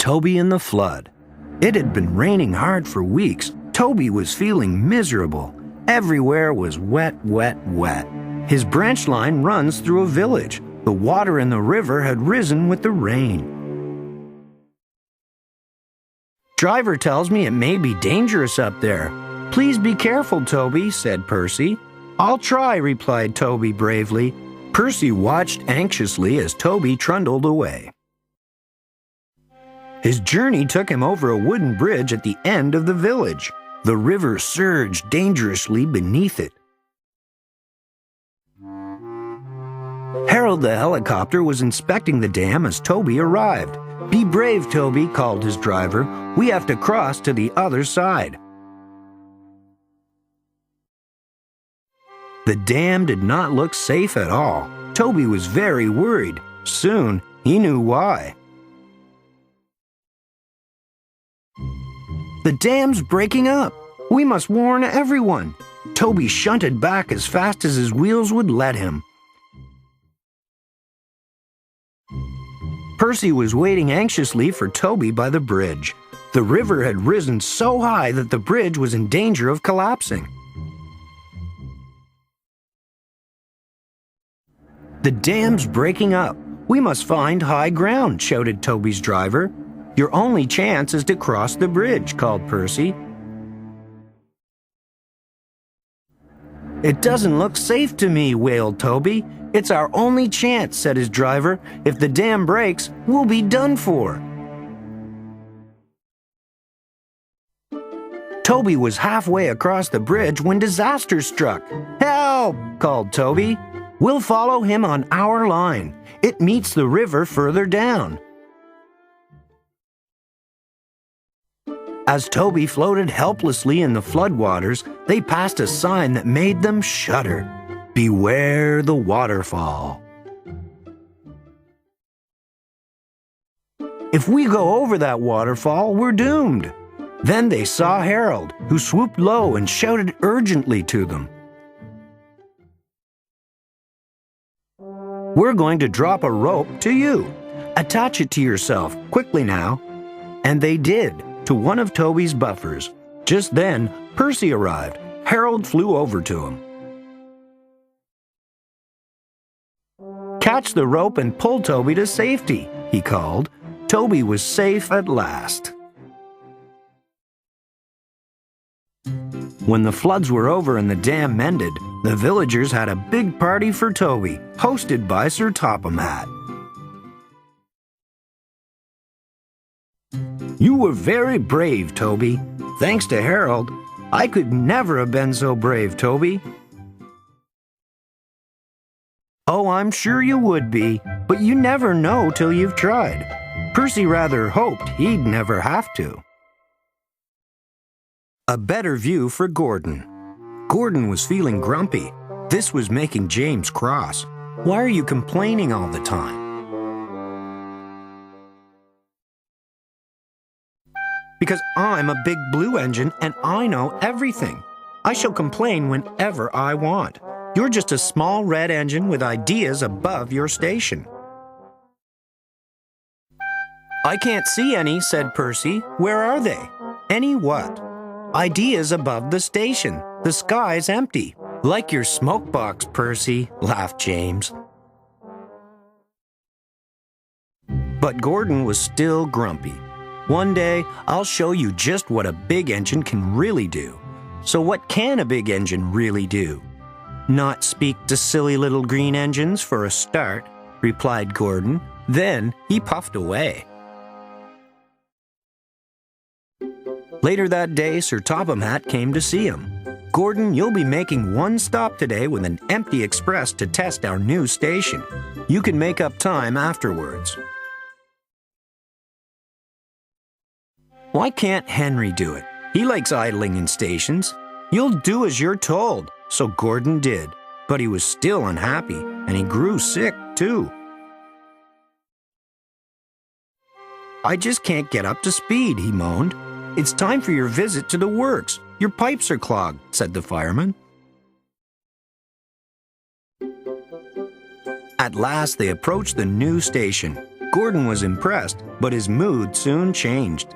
Toby in the flood. It had been raining hard for weeks. Toby was feeling miserable. Everywhere was wet, wet, wet. His branch line runs through a village. The water in the river had risen with the rain. "Driver tells me it may be dangerous up there. Please be careful, Toby," said Percy. "I'll try," replied Toby bravely. Percy watched anxiously as Toby trundled away. His journey took him over a wooden bridge at the end of the village. The river surged dangerously beneath it. Harold the helicopter was inspecting the dam as Toby arrived. "Be brave, Toby," called his driver. "We have to cross to the other side." The dam did not look safe at all. Toby was very worried. Soon, he knew why. "The dam's breaking up. We must warn everyone." Toby shunted back as fast as his wheels would let him. Percy was waiting anxiously for Toby by the bridge. The river had risen so high that the bridge was in danger of collapsing. "The dam's breaking up. We must find high ground," shouted Toby's driver. "Your only chance is to cross the bridge," called Percy. "It doesn't look safe to me," wailed Toby. "It's our only chance," said his driver. "If the dam breaks, we'll be done for." Toby was halfway across the bridge when disaster struck. "Help!" called Toby. "We'll follow him on our line. It meets the river further down." As Toby floated helplessly in the floodwaters, they passed a sign that made them shudder. "Beware the waterfall." "If we go over that waterfall, we're doomed." Then they saw Harold, who swooped low and shouted urgently to them. "We're going to drop a rope to you. Attach it to yourself, quickly now." And they did, to one of Toby's buffers. Just then, Percy arrived. Harold flew over to him. "Catch the rope and pull Toby to safety," he called. Toby was safe at last. When the floods were over and the dam mended, the villagers had a big party for Toby, hosted by Sir Topham Hatt. "You were very brave, Toby. Thanks to Harold. I could never have been so brave, Toby." "Oh, I'm sure you would be, but you never know till you've tried." Percy rather hoped he'd never have to. A better view for Gordon. Gordon was feeling grumpy. This was making James cross. "Why are you complaining all the time?" "Because I'm a big blue engine and I know everything. I shall complain whenever I want. You're just a small red engine with ideas above your station." "I can't see any," said Percy. "Where are they?" "Any what?" "Ideas above the station. The sky's empty." "Like your smoke box, Percy," laughed James. But Gordon was still grumpy. "One day, I'll show you just what a big engine can really do." "So what can a big engine really do?" "Not speak to silly little green engines for a start," replied Gordon. Then he puffed away. Later that day, Sir Topham Hatt came to see him. "Gordon, you'll be making one stop today with an empty express to test our new station. You can make up time afterwards." "Why can't Henry do it? He likes idling in stations." "You'll do as you're told." So Gordon did, but he was still unhappy, and he grew sick too. "I just can't get up to speed," he moaned. "It's time for your visit to the works. Your pipes are clogged," said the fireman. At last they approached the new station. Gordon was impressed, but his mood soon changed.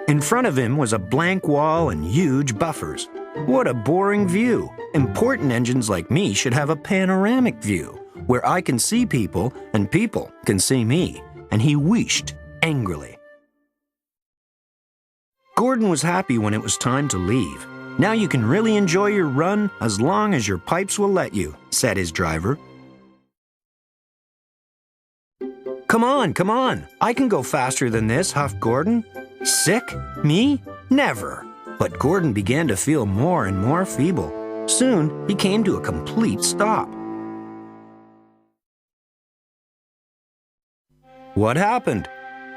In front of him was a blank wall and huge buffers. What a boring view! Important engines like me should have a panoramic view, where I can see people and people can see me, and he wheezed angrily. Gordon was happy when it was time to leave. Now you can really enjoy your run as long as your pipes will let you, said his driver. Come on, I can go faster than this, huffed Gordon. Sick? Me? Never. But Gordon began to feel more and more feeble. Soon, he came to a complete stop. What happened?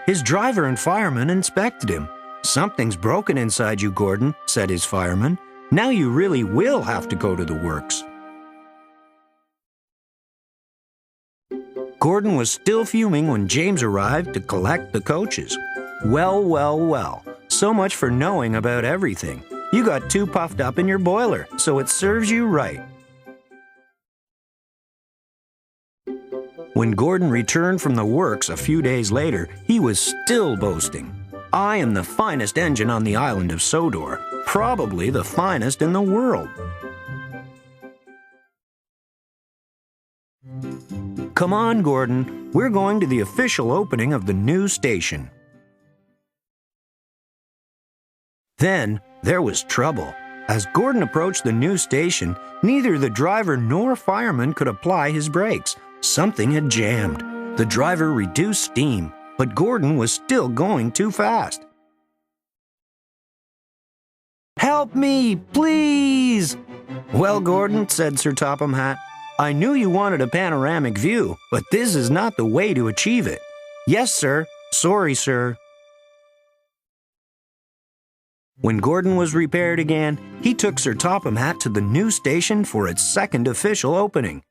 His driver and fireman inspected him. Something's broken inside you, Gordon, said his fireman. Now you really will have to go to the works. Gordon was still fuming when James arrived to collect the coaches. Well. So much for knowing about everything. You got too puffed up in your boiler, so it serves you right. When Gordon returned from the works a few days later, he was still boasting. I am the finest engine on the island of Sodor, probably the finest in the world. Come on, Gordon, we're going to the official opening of the new station. Then there was trouble. As Gordon approached the new station, neither the driver nor fireman could apply his brakes. Something had jammed. The driver reduced steam, but Gordon was still going too fast. Help me, please! Well, Gordon, said Sir Topham Hatt, I knew you wanted a panoramic view, but this is not the way to achieve it. Yes, sir. Sorry, sir. When Gordon was repaired again, he took Sir Topham Hatt to the new station for its second official opening.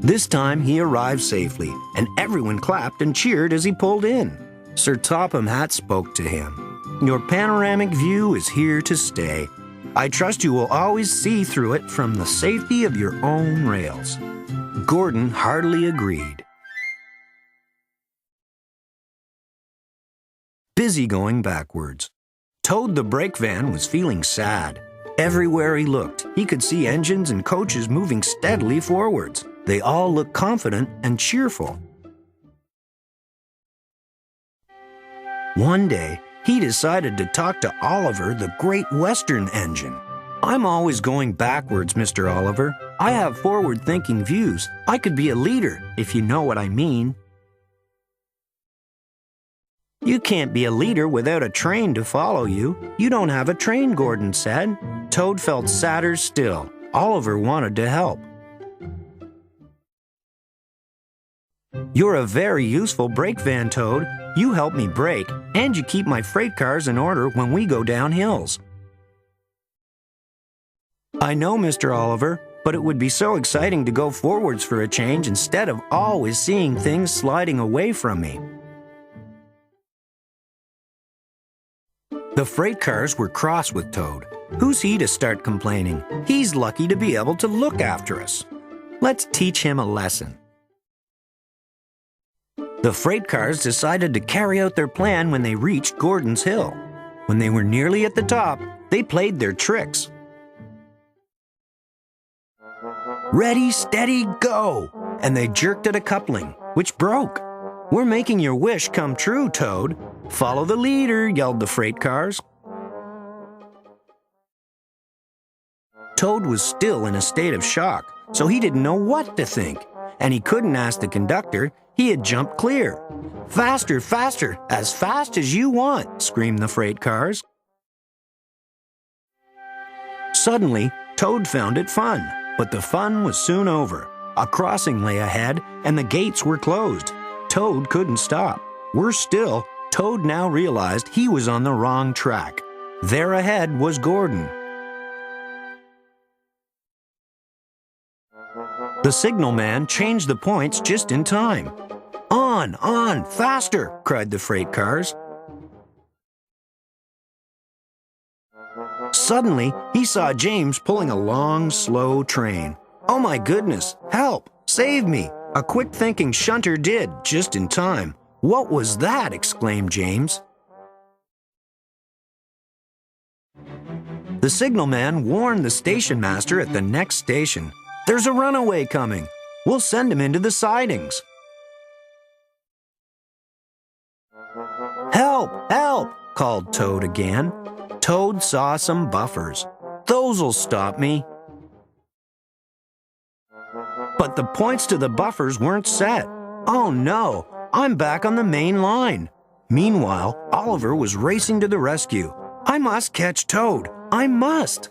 This time he arrived safely, and everyone clapped and cheered as he pulled in. Sir Topham Hatt spoke to him. Your panoramic view is here to stay. I trust you will always see through it from the safety of your own rails. Gordon heartily agreed. Busy going backwards. Toad the brake van was feeling sad. Everywhere he looked, he could see engines and coaches moving steadily forwards. They all looked confident and cheerful. One day, he decided to talk to Oliver, the Great Western engine. I'm always going backwards, Mr. Oliver. I have forward-thinking views. I could be a leader, if you know what I mean. You can't be a leader without a train to follow you. You don't have a train, Gordon said. Toad felt sadder still. Oliver wanted to help. You're a very useful brake van, Toad. You help me brake, and you keep my freight cars in order when we go down hills. I know, Mr. Oliver, but it would be so exciting to go forwards for a change instead of always seeing things sliding away from me. The freight cars were cross with Toad. Who's he to start complaining? He's lucky to be able to look after us. Let's teach him a lesson. The freight cars decided to carry out their plan when they reached Gordon's Hill. When they were nearly at the top, they played their tricks. Ready, steady, go! And they jerked at a coupling, which broke. We're making your wish come true, Toad. Follow the leader, yelled the freight cars. Toad was still in a state of shock, so he didn't know what to think. And he couldn't ask the conductor. He had jumped clear. Faster, faster, as fast as you want, screamed the freight cars. Suddenly, Toad found it fun, but the fun was soon over. A crossing lay ahead, and the gates were closed. Toad couldn't stop. Worse still, Toad now realized he was on the wrong track. There ahead was Gordon. The signalman changed the points just in time. On, faster, cried the freight cars. Suddenly, he saw James pulling a long, slow train. "Oh my goodness, help! Save me!" A quick-thinking shunter did, just in time. "What was that?" exclaimed James. The signalman warned the station master at the next station. "There's a runaway coming. We'll send him into the sidings." "Help! Help!" called Toad again. Toad saw some buffers. "Those'll stop me." But the points to the buffers weren't set. "Oh no, I'm back on the main line." Meanwhile, Oliver was racing to the rescue. "I must catch Toad. I must."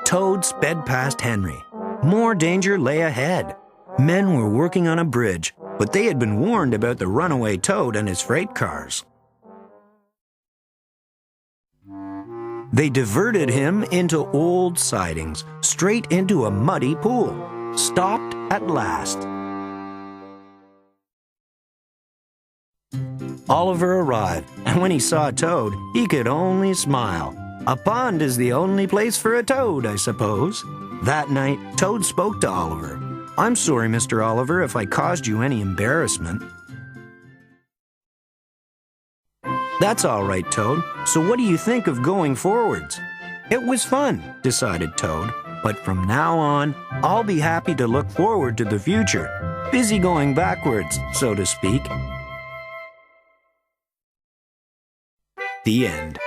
Toad sped past Henry. More danger lay ahead. Men were working on a bridge, but they had been warned about the runaway Toad and his freight cars. They diverted him into old sidings, straight into a muddy pool. Stopped at last. Oliver arrived, and when he saw Toad, he could only smile. A pond is the only place for a toad, I suppose. That night, Toad spoke to Oliver. "I'm sorry, Mr. Oliver, if I caused you any embarrassment." "That's all right, Toad. So what do you think of going forwards?" "It was fun," decided Toad. "But from now on, I'll be happy to look forward to the future. Busy going backwards, so to speak." The end.